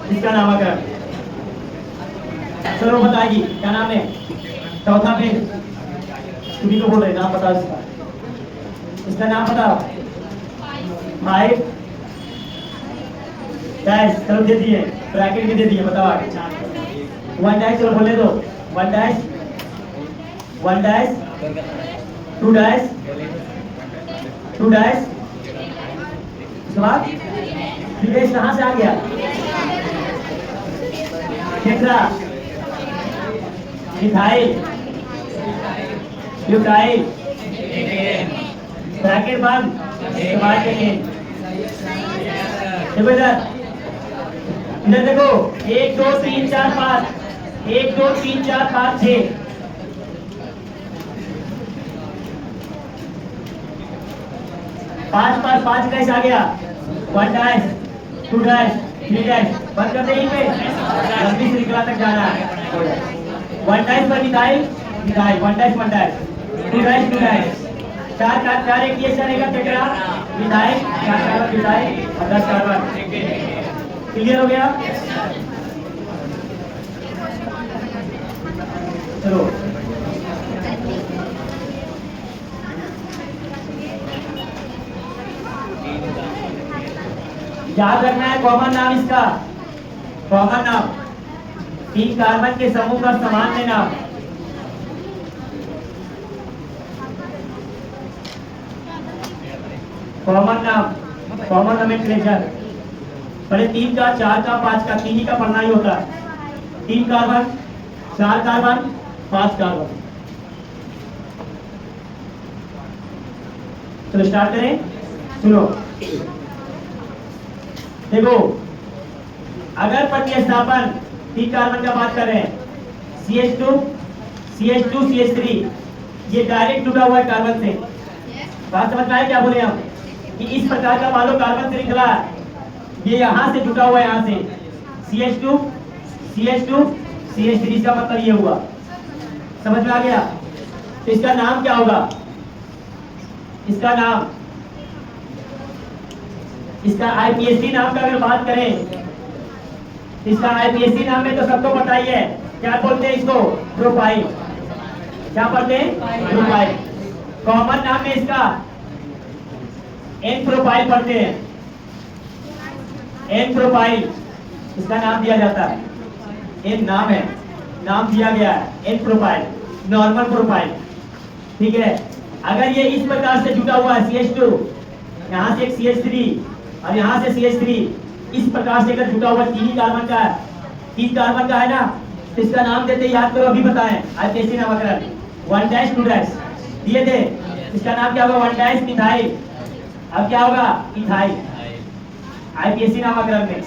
S1: इसका नामकरण चलो बताएगी, क्या नाम है? चौथा पेज तुम्ही को बोल रहे, नाम बताओ इसका। इसका नाम बताओ। 5 डैश, चलो दे दिए, ब्रैकेट भी दे दिए, बताओ आगे। 1 डैश, चलो बोले दो। 1 डैश 1 डैश 2 डैश 2 डैश, उसके बाद 3 डैश कहाँ से आ गया? टेट्रा, मिथाइल, ब्यूटाइल, ब्रैकेट बंद, उसके बाद सेकेंड। देखो इधर देखो, 1 2 3 4 5, 1 2 3 4 5 6, पांच पर 5 डैश आ गया। 1 डैश 2 डैश 3 डैश, बंद कर दे यहीं पे, लंबी श्रृंखला तक जाना है। 1 डैश पर methyl methyl, 1 dash 1 dash 2 dash 2 dash, 4 4 4 एक ये रहेगा टेट्रा मिथाइल, 4 कार्बन मिथाइल और 10 कार्बन। क्लियर हो गया? चलो याद रखना है कॉमन नाम इसका, कॉमन नाम 3 कार्बन के समूह का सामान्य नाम। कॉमन नाम, कॉमन नोमेनक्लेचर। पहले 3 का 4 का 5 का 3 ही का पढ़ना ही होता है। 3 कार्बन 4 कार्बन 5 कार्बन। चलो स्टार्ट करें, सुनो। देखो अगर प्रतिस्थापन 3 कार्बन का बात कर रहे हैं, CH2 CH2 CH3, ये डायरेक्ट जुड़ा हुआ है कार्बन से। बात समझ में आया क्या बोले हम? कि इस प्रकार का मान लो कार्बन श्रृंखला, ये यहाँ से जुड़ा हुआ है, यहाँ से CH2 CH2 CH3 का मतलब ये हुआ। समझ में आ गया? तो इसका नाम क्या होगा? इसका नाम, इसका IPSC नाम का अगर बात करें, इसका IPSC नाम में तो सबको पता ही है, क्या बोलते हैं इसको? प्रोफाइल। क्या पढ़ते हैं? प्रोपाइल। कॉमन नाम है इसका एन प्रोपाइल पढ़ते हैं। एन प्रोपाइल इसका नाम दिया जाता है। एन नाम है, नाम दिया गया है एन प्रोपाइल, नॉर्मल प्रोपाइल। ठीक है, अगर ये इस प्रकार से जुटा हुआ है CH2, यहाँ से एक CH3 और यहाँ से CH3, इस प्रकार से अगर जुटा हुआ तीन ही कार्बन का है, 3 कार्बन का है ना, तो इसका नाम देते, याद करो अभी बताएं, IPSC नामकरण 1' 2' दिए थे। इसका नाम क्या होगा? 1' मिथाइल। अब क्या होगा? इथाइल। IPSC नामकरण में।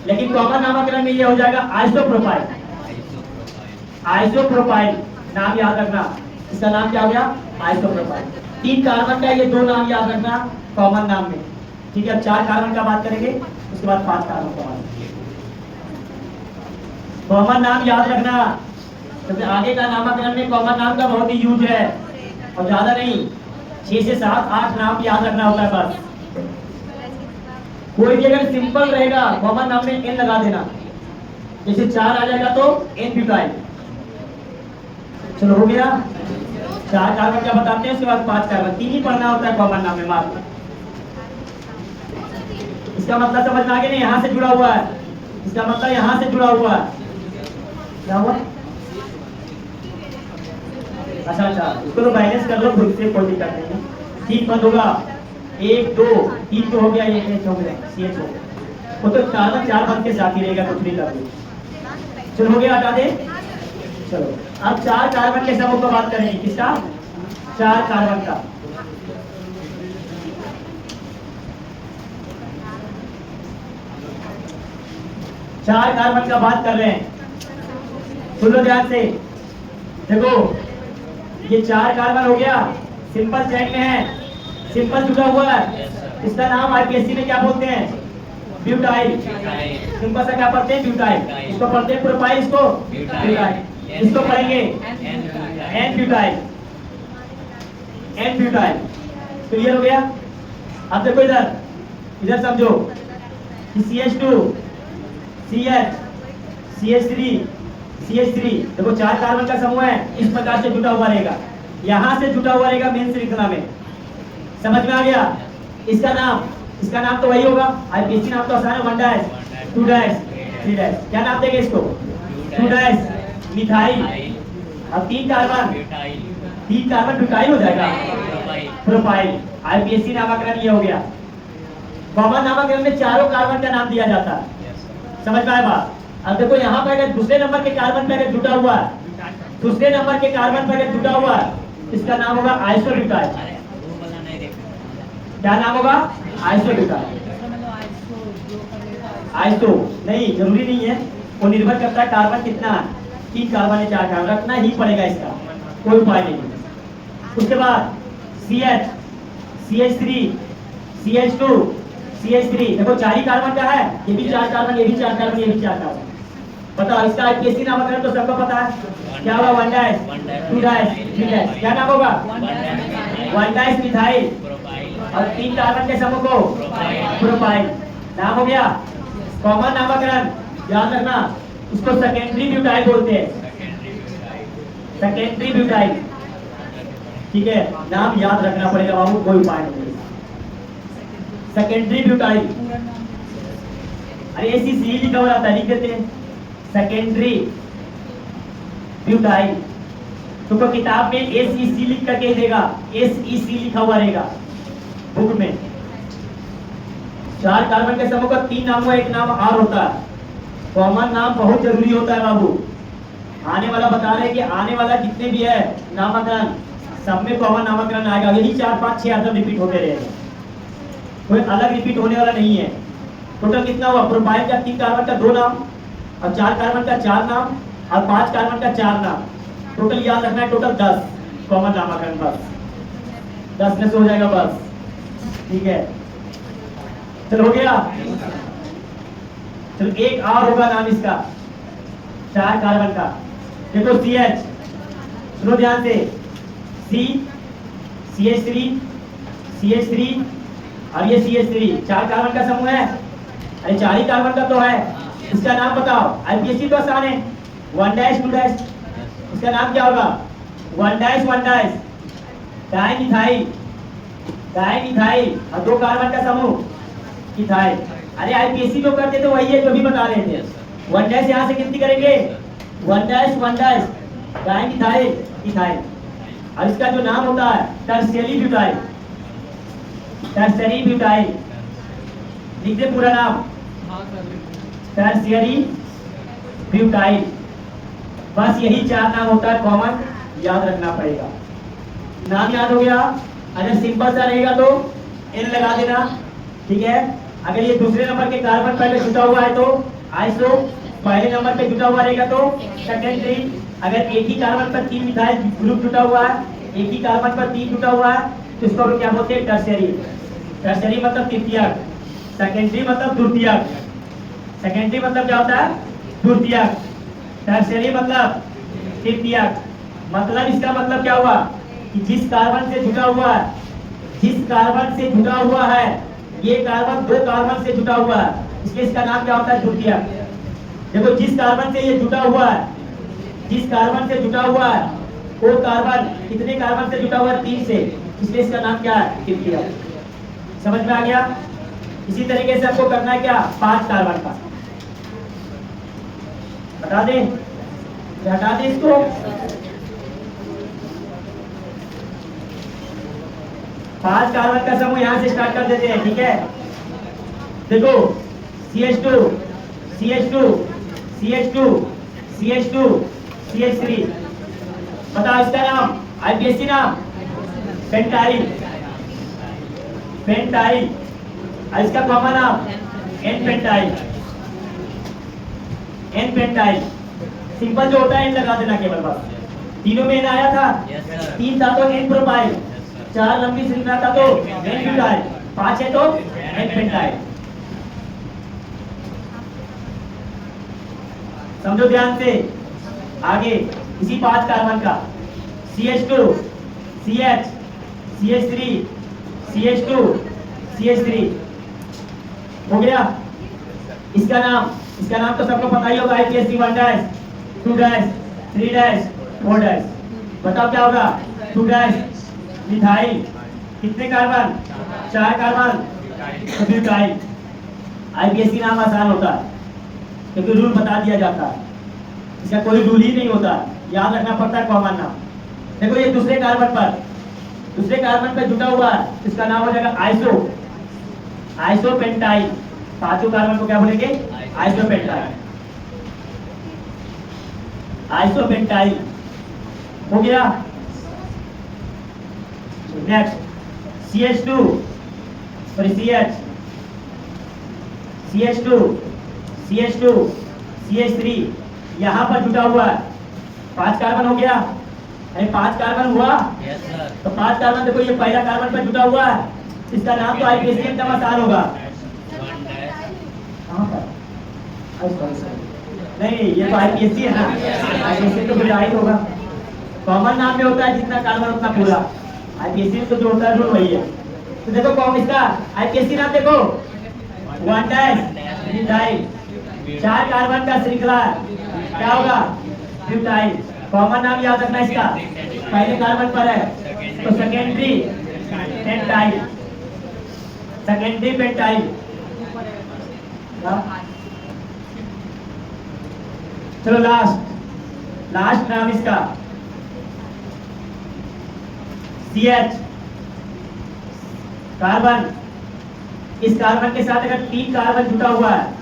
S1: लेकिन कॉमन नामकरण में ये हो जाएगा आइसोप्रोपाइल। आइसोप्रोपाइल नाम याद रखना, इसका नाम क्या हो गया? आइसोप्रोपाइल। 3 कार्बन का ये 2 नाम याद रखना कॉमन नाम में। ठीक है, अब 4 कार्बन का बात करेंगे, उसके बाद 5 कार्बन का बात करेंगे। कॉमन नाम याद रखना, क्योंकि आगे का नामकरण में कॉमन नाम का बहुत ही यूज है, और ज्यादा नहीं, 6 से 7 8 नाम याद रखना होता है बस। कोई भी अगर सिंपल रहेगा कॉमन नाम में एन लगा देना, जैसे 4 आ जाएगा तो एन ब्यूटाइल। चलो हो गया, 4 कार्बन क्या बताते हैं, उसके बाद 5 कार्बन। 3 ही पढ़ना होता है कॉमन नाम में मात्र। इसका मतलब समझ में आ गया नहीं? यहाँ से जुड़ा हुआ है, इसका मतलब यहाँ से जुड़ा हुआ है। क्या हुआ? अच्छा, इसको तो बैलेंस कर लो खुद से, कोई दिक्कत नहीं है। 3 बंद होगा, 1 2 3 तो हो गया, 1 1 हो गया, CH हो गया। वो तो कार्बन 4 बंद के साथ ही रहेगा, कुछ नहीं कर। चलो हो गया, हटा दे। चलो अब 4 कार्बन के समूह को बात करेंगे। किसका? 4 कार्बन का। चार कार्बन का बात कर रहे हैं, सुन लो ध्यान से। देखो ये 4 कार्बन हो गया, सिंपल चेन में है, सिंपल जुड़ा हुआ है। इसका नाम IPSC में क्या बोलते हैं? ब्यूटाइल। सिंपल सा क्या पढ़ते हैं? ब्यूटाइल। इसको पढ़ते हैं प्रोपाइल, इसको ब्यूटाइल। इसको पढ़ेंगे n butyl. N butyl. Clear हो गया? अब देखो इधर, इधर समझो कि CH2 CH CH3 CH3, देखो 4 कार्बन का समूह है, इस प्रकार से जुटा हुआ रहेगा, यहाँ से जुटा हुआ रहेगा मेन श्रृंखला में। समझ में आ गया? इसका नाम तो वही होगा, IPSC नाम तो आसान है, 1' 2' 3'। क्या नाम देंगे इसको? 2' मिथाइल। अब 3 कार्बन ब्यूटाइल हो जाएगा, प्रोपाइल। IPSC नामकरण ये हो गया। कॉमन नामकरण में चारों कार्बन का नाम दिया जाता है। समझ में आया बात? अब देखो यहाँ पर अगर दूसरे नंबर के कार्बन पे अगर जुटा हुआ है, दूसरे नंबर के कार्बन पे अगर जुटा हुआ है, इसका नाम होगा आइसोब्यूटाइल। क्या नाम होगा? आइसोब्यूटाइल। आइसो नहीं, जरूरी नहीं है, वो निर्भर करता है कार्बन कितना है, 3 कार्बन है 4 कार्बन, रखना ही पड़ेगा, इसका कोई उपाय नहीं। उसके बाद CH CH3 CH2 CH3, देखो 4 ही कार्बन का है, ये भी 4 कार्बन, ये भी 4 कार्बन, ये भी 4 कार्बन। बताओ इसका IPSC नामकरण तो सबको पता है, क्या होगा? 1' 2' 3'। क्या नाम होगा? 1' मिथाइल, और 3 कार्बन के समूह को प्रोपाइल। नाम हो गया। कॉमन नामकरण याद रखना, इसको सेकेंडरी ब्यूटाइल बोलते हैं, सेकेंडरी ब्यूटाइल। ठीक है, नाम याद रखना पड़ेगा बाबू, कोई उपाय नहीं। सेकेंडरी ब्यूटाइल, अरे ACC लिखा हुआ रहता है, लिख देते हैं सेकेंडरी ब्यूटाइल। तुमको किताब में ACC लिख करके देगा, SEC लिखा हुआ रहेगा बुक में। 4 कार्बन के समूह का 3 नाम हुआ, एक नाम R होता है। कॉमन नाम बहुत जरूरी होता है बाबू। आने वाला बता रहे कि आने वाला जितने भी है नामकरण, सब में कॉमन नामकरण आएगा। यही 4 5 6 आदम रिपीट होते रहेगा, कोई अलग रिपीट होने वाला नहीं है। टोटल कितना हुआ? प्रोपाइल का 3 कार्बन का 2 नाम, और 4 कार्बन का 4 नाम, और 5 कार्बन का 4 नाम। टोटल याद रखना है, टोटल 10 कॉमन नामकरण, बस 10 में से हो जाएगा बस। ठीक है, चलो हो गया। चलो एक और होगा नाम इसका 4 कार्बन का। देखो CH, सुनो ध्यान से, C CH3 CH3 और ये CH3, 4 कार्बन का समूह है। अरे 4 ही कार्बन का तो है, इसका नाम बताओ। IPSC तो आसान है, 1' 2'। इसका नाम क्या होगा? वन डाइस डाइमिथाइल और दो कार्बन का समूह इथाइल। अरे आईपीएससी जो करते थे वही है जो भी बता रहे थे। वन डैश यहाँ से गिनती करेंगे, वन डैश डाइमिथाइल इथाइल। और इसका जो नाम होता है टर्शियरी ब्यूटाइल। लिख दे पूरा नाम, टर्शियरी ब्यूटाइल। बस यही चार नाम होता है, कॉमन याद रखना पड़ेगा। नाम याद हो गया। अगर सिंपल सा रहेगा तो एन लगा देना, ठीक है। अगर ये दूसरे नंबर के कार्बन पहले जुटा हुआ है तो आइसो, पहले नंबर पे जुटा हुआ रहेगा तो सेकेंडरी। अगर एक ही कार्बन पर 3 मिथाइल ग्रुप जुटा हुआ है, एक ही कार्बन पर 3 जुटा हुआ है तो इसको हम क्या बोलते हैं, टर्शियरी। टर्शियरी मतलब तृतीयक, सेकेंडरी मतलब द्वितीयक। सेकेंडरी मतलब क्या होता है, द्वितीयक। टर्शियरी मतलब तृतीयक। मतलब इसका मतलब क्या हुआ कि जिस कार्बन से जुटा हुआ है, ये कार्बन दो कार्बन से जुटा हुआ है, इसलिए इसका नाम क्या होता है, द्वितीयक। देखो जिस कार्बन से ये जुटा हुआ है, वो कार्बन कितने कार्बन से जुटा हुआ है, 3 से, इसलिए इसका नाम क्या है, तृतीयक। समझ में आ गया। इसी तरीके से आपको करना है क्या, 5 कार्बन का हटा दे इसको। पांच कार्बन का समूह यहां से स्टार्ट कर देते हैं, ठीक है। देखो CH2 CH3, बताओ इसका नाम, आईपीएससी नाम पेंटाइल। और इसका कॉमन नाम एन पेंटाइल। सिंपल जो होता है एन लगा देना केवल, बस। तीनों में एन आया था, 3 था तो एन प्रोपाइल, 4 लंबी श्रृंखला था तो एन ब्यूटाइल, 5 है तो एन पेंटाइल। समझो ध्यान से। आगे इसी 5 कार्बन का CH2 CH CH3 CH2 CH3 हो गया। इसका नाम तो सबको पता ही होगा, IPSC 1 dash 2 dash 3 dash 4 dash. बताओ क्या होगा, 2 डैश मिथाइल, कितने कार्बन, 4 कार्बन, ब्यूटाइल। आईपीएससी नाम आसान होता है क्योंकि रूल बता दिया जाता है, इसका कोई रूल ही नहीं होता, याद रखना पड़ता है कॉमन नाम। देखो ये दूसरे कार्बन पर जुटा हुआ है, इसका नाम हो जाएगा आइसोपेंटाइल। 5 कार्बन को क्या बोलेंगे, आइसोपेंटाइल। हो गया। Next CH2 sorry CH2 CH3 यहाँ पर जुटा हुआ है, 5 कार्बन हो गया। अरे 5 कार्बन हुआ, तो 5 कार्बन देखो ये पहला कार्बन पर जुटा हुआ है, इसका नाम तो आईपीएससी एकदम आसान होगा। नहीं ये तो आईपीएससी है ना, आईपीएससी तो ब्यूटाइल होगा। कॉमन नाम में होता है जितना कार्बन उतना पूरा, आईपीएससी में तो जो होता है रूल वही है। तो देखो कौन इसका आईपीएससी नाम देखो, 1 डैश मिथाइल, 4 कार्बन का श्रृंखला क्या होगा, ब्यूटाइल। कॉमन नाम याद रखना इसका, पहले कार्बन पर है तो सेकेंडरी पेंटाइल। चलो लास्ट नाम इसका CH कार्बन। इस कार्बन के साथ अगर 3 कार्बन जुटा हुआ है,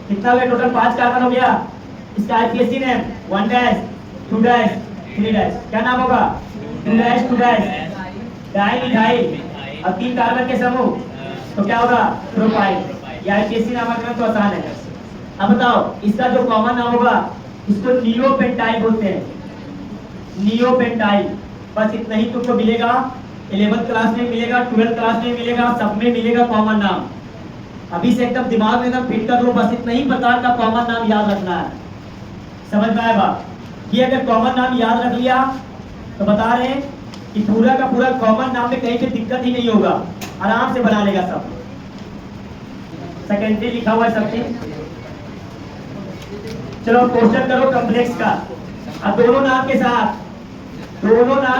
S1: कितना हो गया टोटल, 5 कार्बन हो गया। इसका IPSC name 1 dash 2 dash 3 dash, क्या नाम होगा, 2 डैश डाइमिथाइल और 3 कार्बन के समूह, तो क्या होगा, प्रोपाइल। ये आईपीएससी नामकरण तो आसान है। अब बताओ इसका जो कॉमन नाम होगा, इसको नियोपेंटाइल बोलते हैं, नियोपेंटाइल। बस इतना ही तुमको मिलेगा, 11th क्लास में मिलेगा, 12th क्लास में मिलेगा, सब में मिलेगा कॉमन नाम। अभी से एकदम दिमाग में एकदम फिट कर लो, बस इतना ही प्रकार का कॉमन नाम याद रखना है। समझ में आया बात। ये अगर कॉमन नाम याद रख लिया तो बता रहे हैं कि पूरा का पूरा कॉमन नाम में कहीं पे दिक्कत ही नहीं होगा, आराम से बना लेगा सब। सेकेंडरी लिखा हुआ है सब चीज। चलो क्वेश्चन करो कॉम्प्लेक्स का। अब दोनों नाम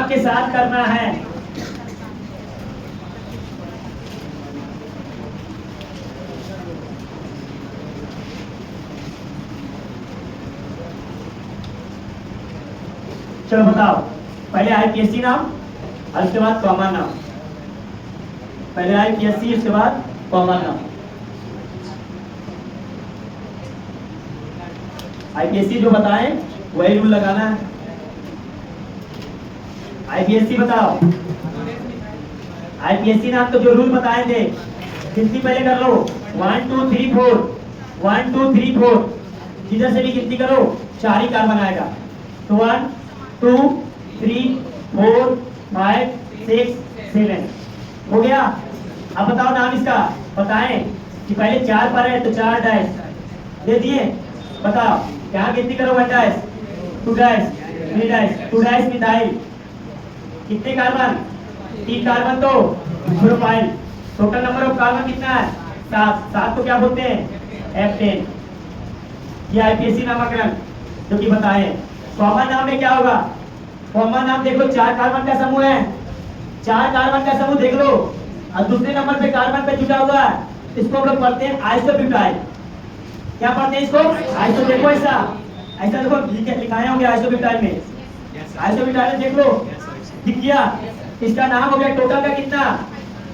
S1: के साथ करना है। चलो बताओ, पहले आईपीएससी नाम और उसके बाद कॉमन नाम। पहले आईपीएससी, उसके बाद कॉमन नाम। आईपीएससी जो बताएं वही रूल लगाना है। आईपीएससी बताओ, आईपीएससी नाम तो जो रूल बताए थे, गिनती पहले कर लो। 1 2 3 4, 1 2 3 4, जिधर से भी गिनती करो 4 ही कार्बन आएगा। तो 1 2 3 4 5 6 7 हो गया। अब बताओ नाम इसका, बताएं कि पहले 4 पर है तो 4 डैश दे दिए। बताओ क्या गिनती करो, 1 dash 2 dash 3 dash 2 dash methyl. कितने कार्बन? 3 कार्बन तो propyl. Total number of carbon कितना है? 7। 7 को क्या बोलते हैं? F10। ये आईपीएससी नामकरण जो कि बताएं। कॉमन नाम में क्या होगा? कॉमन नाम देख लो, 4 कार्बन का समूह है, 4 कार्बन का समूह देख लो, और दूसरे नंबर पे कार्बन पे जुड़ा हुआ है, इसको हम लोग पढ़ते हैं आइसोब्यूटाइल। क्या पढ़ते हैं इसको? आइसो। देखो ऐसा देखो लिखाए होंगे आइसोब्यूटाइल में। आइसोब्यूटाइल देख लो, दिख गया। इसका नाम हो गया टोटल का कितना?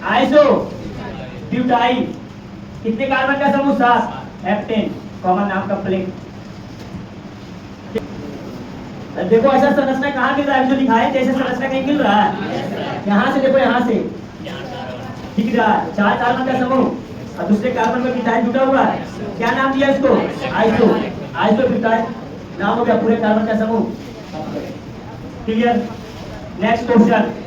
S1: Iso butyl. कितने कार्बन का समूह? 7। F10 कॉमन नाम कंप्लीट। देखो ऐसा संरचना कहाँ मिल रहा है? जो लिखाए थे ऐसा संरचना कहीं मिल रहा है? यहाँ से देखो, यहाँ से दिख रहा है 4 कार्बन का समूह और दूसरे कार्बन में ब्यूटाइल जुटा हुआ है। क्या नाम दिया इसको? आइसो। आइसो ब्यूटाइल नाम हो गया पूरे कार्बन का समूह। क्लियर? Next question.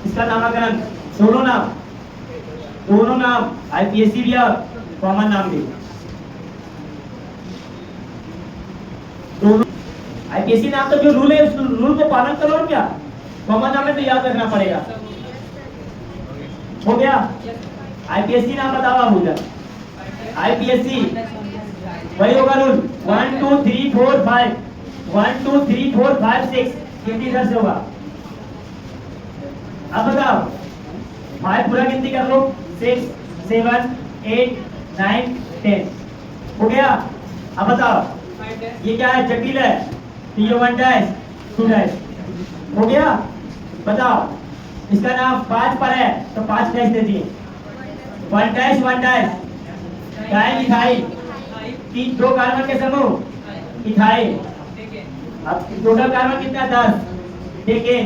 S1: इसका नामकरण, दोनों नाम आईपीएससी भी और कॉमन नाम भी। दोनों आईपीएससी नाम तो जो रूल है उस रूल को पालन करो और क्या। कॉमन नाम में तो याद रखना पड़ेगा। हो गया? आईपीएससी नाम बताओ आप उधर। आईपीएससी वही होगा रूल 1 2 3 4 5, 1 2 3 4 5 6, गिनती इधर से होगा। अब बताओ 5 पूरा गिनती कर लो, 6 7 8 9 10 हो गया। अब बताओ ये क्या है? जटिल है तो ये 1 डैश 2 डैश हो गया। बताओ इसका नाम 5 पर है तो 5 डैश दे दिए। 1 dash 1 dash di ethyl. 2 carbon के समूह इथाइल। अब टोटल कार्बन कितना? 10। टेकेन।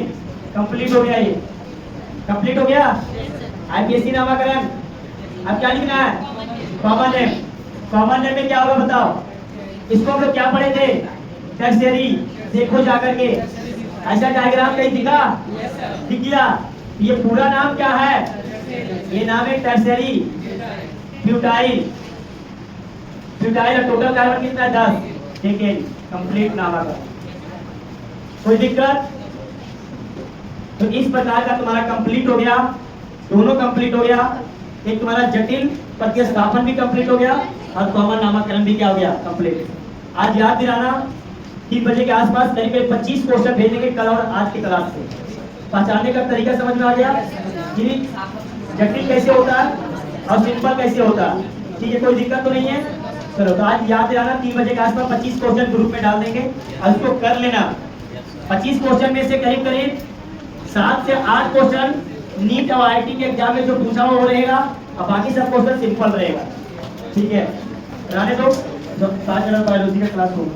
S1: कंप्लीट हो गया। ये कंप्लीट हो गया। आईपीएससी नामकरण। अब क्या लिखना है? Common name. कॉमन नेम में क्या होगा बताओ? इसको हम लोग क्या पढ़े थे? टर्शियरी। देखो जाकर के, ऐसा डायग्राम कहीं दिखा? दिख गया। ये पूरा नाम क्या है? ये नाम है टर्शियरी ब्यूटाइल। ब्यूटाइल का टोटल कार्बन कितना है? 10। ठीक है, कंप्लीट नामकरण। कोई दिक्कत? तो इस प्रकार का तुम्हारा कंप्लीट हो गया, दोनों कंप्लीट हो गया। एक तुम्हारा जटिल प्रतिस्थापन भी कंप्लीट हो गया और कॉमन नामकरण भी क्या हो गया? कंप्लीट। आज याद दिलाना 3 बजे के आसपास करीब 25 क्वेश्चन भेजेंगे कल और आज की क्लास से। पहचानने का तरीका समझ में आ गया कि जटिल कैसे होता है और सिंपल कैसे होता है? ठीक है, कोई दिक्कत तो नहीं है? चलो, तो आज याद दिलाना 3 बजे के आसपास 25 क्वेश्चन ग्रुप में डाल देंगे और उसको कर लेना। 25 क्वेश्चन में से करीब करीब 7 से 8 क्वेश्चन नीट और आईआईटी के एग्जाम में जो पूछा हुआ वो रहेगा और बाकी सब क्वेश्चन सिंपल रहेगा। ठीक है, रहने दो, जब 7 जनवरी बायोलॉजी का क्लास होगा।